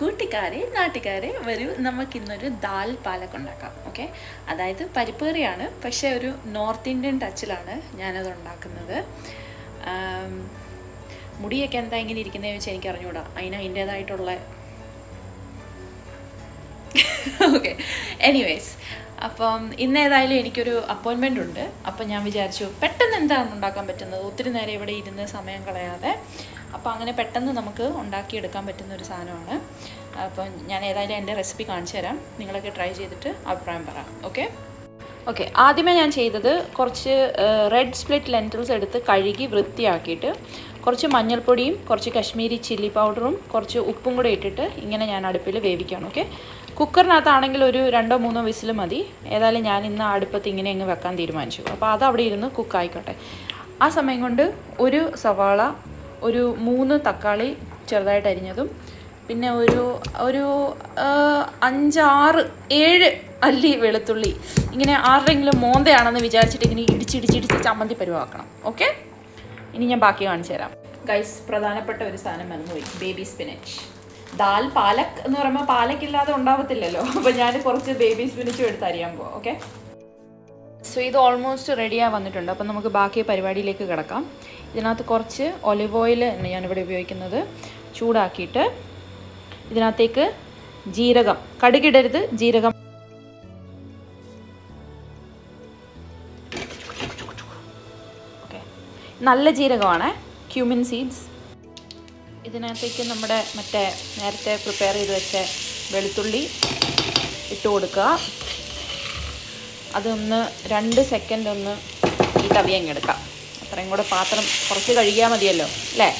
കൂട്ടുകാരെ നാട്ടുകാരെ വരൂ, നമുക്കിന്നൊരു ദാൽ പാലക് ഉണ്ടാക്കാം. ഓക്കെ, അതായത് പരിപ്പ് കറിയാണ്, പക്ഷേ ഒരു നോർത്ത് ഇന്ത്യൻ ടച്ചിലാണ് ഞാനത് ഉണ്ടാക്കുന്നത്. മുടിയൊക്കെ എന്താ ഇങ്ങനെ ഇരിക്കുന്നതെന്ന് വെച്ചാൽ എനിക്ക് അറിഞ്ഞുകൂടാ, അതിൻ്റേതായിട്ടുള്ള ഓക്കെ. എനിവേസ്, അപ്പം ഇന്ന് ഏതായാലും എനിക്കൊരു അപ്പോയിൻമെൻ്റ് ഉണ്ട്. അപ്പം ഞാൻ വിചാരിച്ചു പെട്ടെന്ന് എന്താണ് ഉണ്ടാക്കാൻ പറ്റുന്നത്, ഒത്തിരി നേരം ഇവിടെ ഇരുന്ന് സമയം കളയാതെ. അപ്പോൾ അങ്ങനെ പെട്ടെന്ന് നമുക്ക് ഉണ്ടാക്കിയെടുക്കാൻ പറ്റുന്ന ഒരു സാധനമാണ്. അപ്പം ഞാൻ ഏതായാലും എൻ്റെ റെസിപ്പി കാണിച്ചു തരാം, നിങ്ങളൊക്കെ ട്രൈ ചെയ്തിട്ട് അഭിപ്രായം പറയാം. ഓക്കെ, ആദ്യമേ ഞാൻ ചെയ്തത് കുറച്ച് റെഡ് സ്പ്ലിറ്റ് ലെൻറ്റിൽസ് എടുത്ത് കഴുകി വൃത്തിയാക്കിയിട്ട് കുറച്ച് മഞ്ഞൾപ്പൊടിയും കുറച്ച് കശ്മീരി ചില്ലി പൗഡറും കുറച്ച് ഉപ്പും കൂടെ ഇട്ടിട്ട് ഇങ്ങനെ ഞാൻ അടുപ്പിൽ വേവിക്കുകയാണ്. ഓക്കെ, കുക്കറിനകത്താണെങ്കിൽ ഒരു 2-3 വിസിൽ മതി. ഏതായാലും ഞാൻ ഇന്ന് അടുപ്പത്ത് ഇങ്ങനെ അങ്ങ് വെക്കാൻ തീരുമാനിച്ചു. അപ്പോൾ അത് അവിടെ ഇരുന്ന് കുക്കായിക്കോട്ടെ. ആ സമയം കൊണ്ട് ഒരു സവാള, ഒരു 3 തക്കാളി ചെറുതായിട്ട് അരിഞ്ഞതും, പിന്നെ ഒരു 5-6-7 അല്ലി വെളുത്തുള്ളി, ഇങ്ങനെ ആരുടെയെങ്കിലും മോന്തയാണെന്ന് വിചാരിച്ചിട്ട് ഇങ്ങനെ ഇടിച്ചിടിച്ചിടിച്ച് ചമ്മന്തി പരുവാക്കണം. ഓക്കെ, ഇനി ഞാൻ ബാക്കി കാണിച്ചു തരാം. ഗൈസ്, പ്രധാനപ്പെട്ട ഒരു സാധനം മറന്നുപോയി, ബേബി സ്പിനച്ച്. ദാൽ പാലക് എന്ന് പറയുമ്പോൾ പാലക് ഇല്ലാതെ ഉണ്ടാവത്തില്ലല്ലോ. അപ്പോൾ ഞാൻ കുറച്ച് ബേബി സ്പിനച്ചും എടുത്ത് അരിയാൻ പോവാം. ഓക്കെ, സോ ഇത് ഓൾമോസ്റ്റ് റെഡിയായി വന്നിട്ടുണ്ട്. അപ്പം നമുക്ക് ബാക്കി പരിപാടിയിലേക്ക് കിടക്കാം. ഇതിനകത്ത് കുറച്ച് ഒലിവ് ഓയിൽ ആണ് ഞാനിവിടെ ഉപയോഗിക്കുന്നത്. ചൂടാക്കിയിട്ട് ഇതിനകത്തേക്ക് ജീരകം, കടുകിടരുത്, ജീരകം, ഓക്കെ, നല്ല ജീരകമാണ്, ക്യൂമിൻ സീഡ്സ്. ഇതിനകത്തേക്ക് നമ്മുടെ നേരത്തെ പ്രിപ്പയർ ചെയ്ത് വെച്ച വെളുത്തുള്ളി ഇട്ട് കൊടുക്കുക. അതൊന്ന് 2 സെക്കൻഡ് ഒന്ന് ഈ തവിയങ്ങെടുക്കാം. അത്രയും കൂടെ പാത്രം കുറച്ച് കഴുകിയാൽ മതിയല്ലോ അല്ലേ.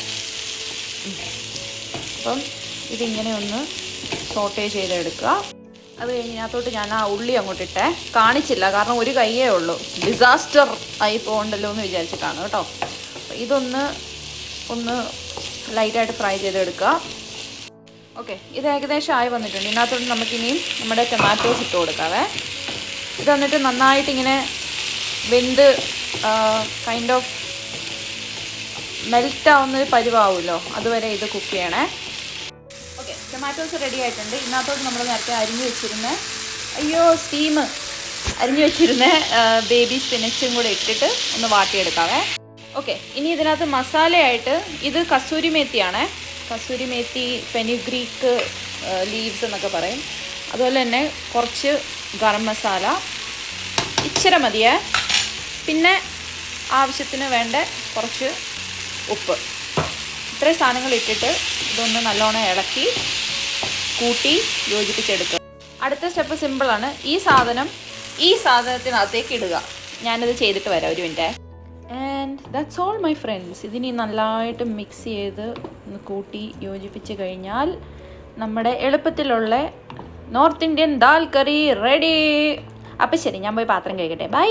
അപ്പം ഇതിങ്ങനെ ഒന്ന് സോട്ടേ ചെയ്തെടുക്കുക. അത് കഴിഞ്ഞ് ഇതിനകത്തോട്ട് ഞാൻ ആ ഉള്ളി അങ്ങോട്ട് ഇട്ടേ, കാണിച്ചില്ല കാരണം ഒരു കയ്യേ ഉള്ളൂ, ഡിസാസ്റ്റർ ആയി പോകണ്ടല്ലോ എന്ന് വിചാരിച്ചിട്ടാണ് കേട്ടോ. ഇതൊന്ന് ലൈറ്റായിട്ട് ഫ്രൈ ചെയ്തെടുക്കുക. ഓക്കെ, ഇത് ഏകദേശം ആയി വന്നിട്ടുണ്ട്. ഇതിനകത്തോട്ട് നമുക്കിനിയും നമ്മുടെ ടൊമാറ്റോസ് ഇട്ട് കൊടുക്കാവേ. ഇത് വന്നിട്ട് നന്നായിട്ടിങ്ങനെ വെന്ത് കൈൻഡ് ഓഫ് മെൽറ്റാവുന്ന പരുവാവുമല്ലോ, അതുവരെ ഇത് കുക്ക് ചെയ്യണേ. ഓക്കെ, ടൊമാറ്റോസ് റെഡി ആയിട്ടുണ്ട്. ഇതിനകത്തോട്ട് നമ്മൾ നേരത്തെ അരിഞ്ഞു വെച്ചിരുന്ന ബേബി സ്പിനച്ചും കൂടെ ഇട്ടിട്ട് ഒന്ന് വാട്ടിയെടുക്കാവേ. ഓക്കെ, ഇനി ഇതിനകത്ത് മസാലയായിട്ട് ഇത് കസൂരി മേത്തിയാണ്. കസൂരി മേത്തി, ഫെനുഗ്രീക്ക് ലീവ്സ് എന്നൊക്കെ പറയും. അതുപോലെ തന്നെ കുറച്ച് ഗരം മസാല, ഇച്ചിരി മതിയേ. പിന്നെ ആവശ്യത്തിന് വേണ്ട കുറച്ച് ഉപ്പ്. ഇത്രയും സാധനങ്ങൾ ഇട്ടിട്ട് ഇതൊന്ന് നല്ലോണം ഇളക്കി കൂട്ടി യോജിപ്പിച്ചെടുക്കുക. അടുത്ത സ്റ്റെപ്പ് സിമ്പിളാണ്. ഈ സാധനത്തിനകത്തേക്ക് ഇടുക. ഞാനത് ചെയ്തിട്ട് വരാം, ഒരു minute. And that's all my friends. ഇതിനി നല്ലതായിട്ട് മിക്സ് ചെയ്ത് ഒന്ന് കൂട്ടി യോജിപ്പിച്ച് കഴിഞ്ഞാൽ നമ്മുടെ എളുപ്പത്തിലുള്ള നോർത്ത് ഇന്ത്യൻ ദാൽ കറി റെഡി. അപ്പം ശരി, ഞാൻ പോയി പാത്രം കഴിക്കട്ടെ. ബൈ.